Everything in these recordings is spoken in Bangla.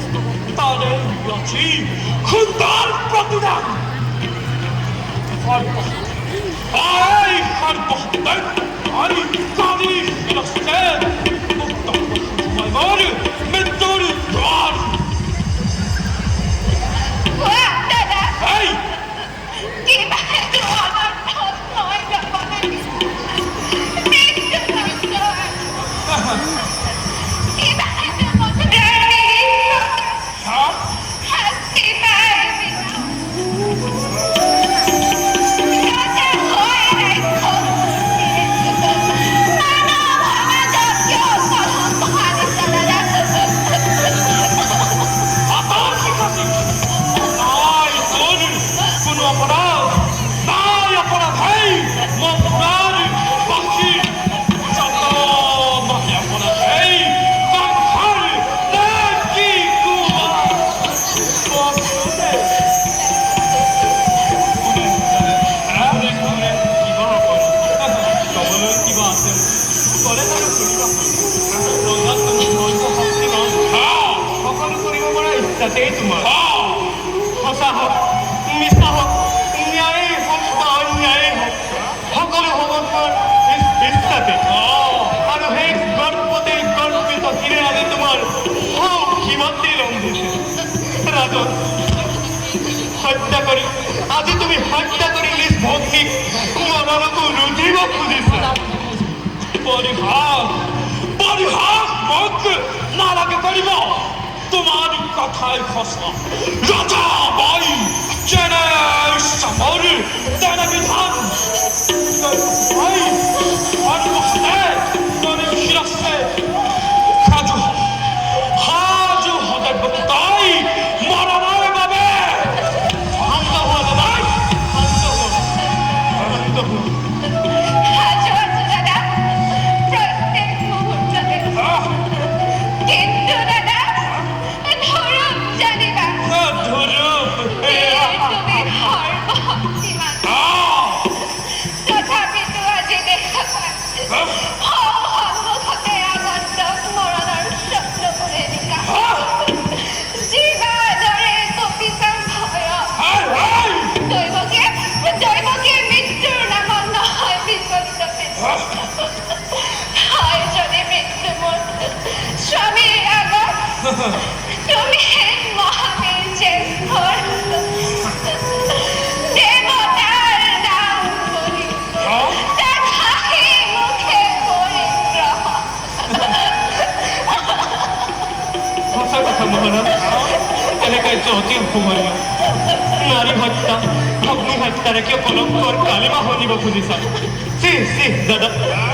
কিন্তু তাদের আছি খুদার প্রতিদান আই খারবহতে আই কারি ফিরস্তে মুক্তম মাইমার মৃত্যুর দ্বার দাদা এই কি বাতো আমার নয় যাবে কি বাতো মতে হাসি পাইবি দাদা হয় নাই মানো ভাবা যাচ্ছে ভালো দাদা আবার কি কাছে নাই তোর কোন অপরাধ নাই অপরাধ হেই মপরাধ বাকি যত মায়া অপরাধ হেই কাফার নাকি কুয়া ইচ্ছাতেই তোমাৰ সঁচা হওক মিছা হওক ন্যায়েই হওক বা অন্যায়েই হওক সকলো হ'ব তোমাৰ ইচ্ছাতে আৰু সেই গৰ্ভতে গৰ্বিত শিৰে আজি তোমাৰ সীমান্তি ৰন্ধিছে ৰাজন হত্যা কৰি আজি তুমি হত্যা কৰি নিজ ভগ্নীক মনলৈকো ৰুধিব খুজিছা পরিহাস পরিহাস মুখ নালাগে করিব তোমার কথায় খসা রাজা বাই জেনে সমর তেনে বিধান ভাই অন্মহাতে তনে শিরস্তে খাজু হাজু হতে বক্তাই মরণের বাবে শান্ত হোৱা দাদাই শান্ত হোৱা শান্ত হোৱা দাদা প্রত্যেক মুহূর্তে কিন্তু দাদা ধরুন জানিবা ধরুপ তুমি সর্বশক্তিমান তথাপিতো আজি দেখা পাই সন্মুখতে আগত মৰণৰ স্বপ্ন কৰে নিকা জীৱাদৰে কপিতাৰ ভয় দৈৱকীয়ে মৃত্যুৰ নামত নহয় বিপৰীত হয় যদি মৃত্যু মোৰ স্বামীৰ আগত তুমি মহাবীৰ জ্যেষ্ঠ দেৱতাৰ নাম কৰি তাক হাঁহি মুখে পৰিগ্ৰহ সঁচা কথা মহাৰাজ এনেকৈ অতি অসুমৰীয় নাৰী হত্যা অগ্নি হত্যাৰে কিয় কলংকৰ কালিমা শুনিব খুজিছা দাদা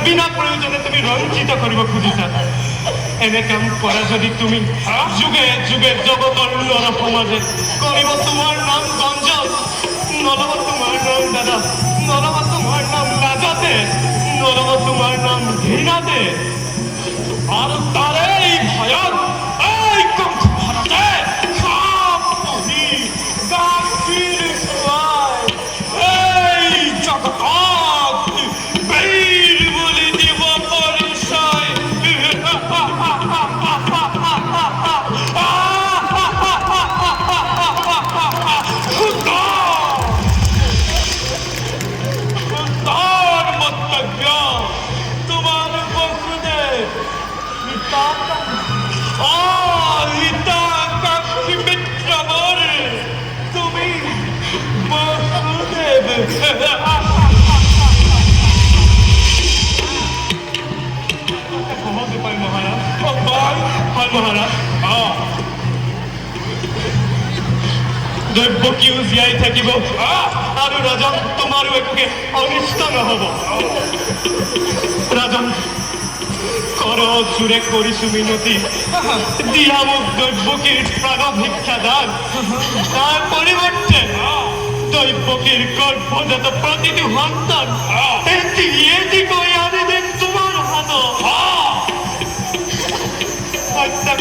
বিনা প্ৰয়োজনে তুমি ৰঞ্জিত কৰিব খুজিছা এনে কাম কৰা যদি তুমি যুগে যুগে জগতৰ নৰ সমাজে কৰিব তোমাৰ নাম গঞ্জল নলব তোমাৰ নাম দাদা নলব তোমাৰ নাম লাজতে নলব তোমাৰ নাম ঘৃণাতে আর তারে এই ভয়ত এই কণ্ঠ ভারতে খাপ বহি গাখীৰ খুৱাই এই সহজ উপায় মহাৰাজ ভাই হয় মহাৰাজ দৈৱকীও জীয়াই থাকিব আৰু ৰাজন তোমাৰো একোকে অনিষ্ট নহ'ব ৰাজন কৰ জোৰে কৰিছো মিনতি দিয়া মোক দৈৱকীৰ প্ৰাণ ভিক্ষা দান তাৰ পৰিৱৰ্তে দৈৱকীৰ গৰ্ভজাত প্ৰতিটো সন্তান এটি এটিকৈ আনি দিম তোমাৰ হাতত হত্যা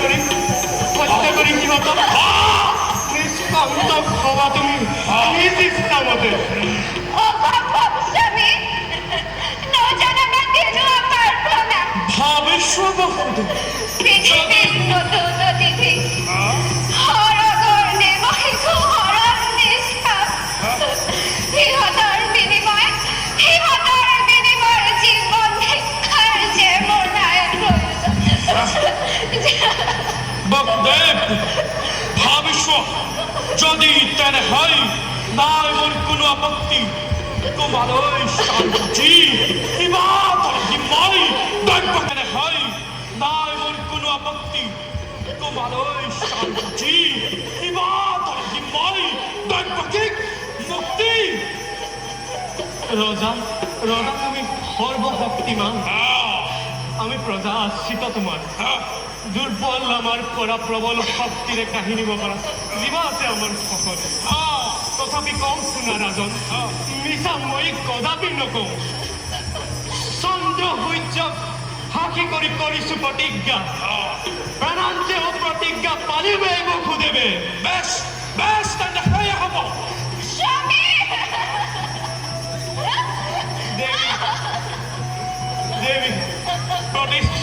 কৰি সিহঁতক নিষ্কান্তক হবা তুমি নিজ ইচ্ছামতে অসম্ভব স্বামী নজনা মাতিলো আমার প্রণাম ভাবেশ্বর পৃথিবীর নতুন অতিথি হরগর্ণে মহিষু হরণ নিষ্পাপ ইহতার বিনিময় জীবন ভিক্ষার যে মনায় প্রয়োজন বকদেব ভাবেশ্বর যদি তেনে হয় নাই মোর কোনো আপত্তি তোমার ওই শান্তি হিমাতর হিমাই দৈব তেনে হয় নাই মোর কোনো আপত্তি তোমার ওই শান্তি হিমাতর হিমাই দৈবকে মুক্তি ৰজা তুমি সৰ্বশক্তিমান আমি প্ৰজা আশ্ৰিত তোমাৰ দুৰ্বল আমাৰ পৰা প্ৰবল শক্তিৰে কাঢ়ি নিব পৰা যিমান আছে আমাৰ সকলো তথাপি কওঁ শুনা ৰাজন মিছা মই কদাপি নকওঁ চন্দ্ৰ সূৰ্যক সাক্ষী কৰি কৰিছো প্ৰতিজ্ঞা প্ৰাণান্তেও প্ৰতিজ্ঞা পালিবে মোক সুদেবে বেশ বেশ তেনে হয়ে হব স্বামী দেৱী প্ৰতিষ্ঠা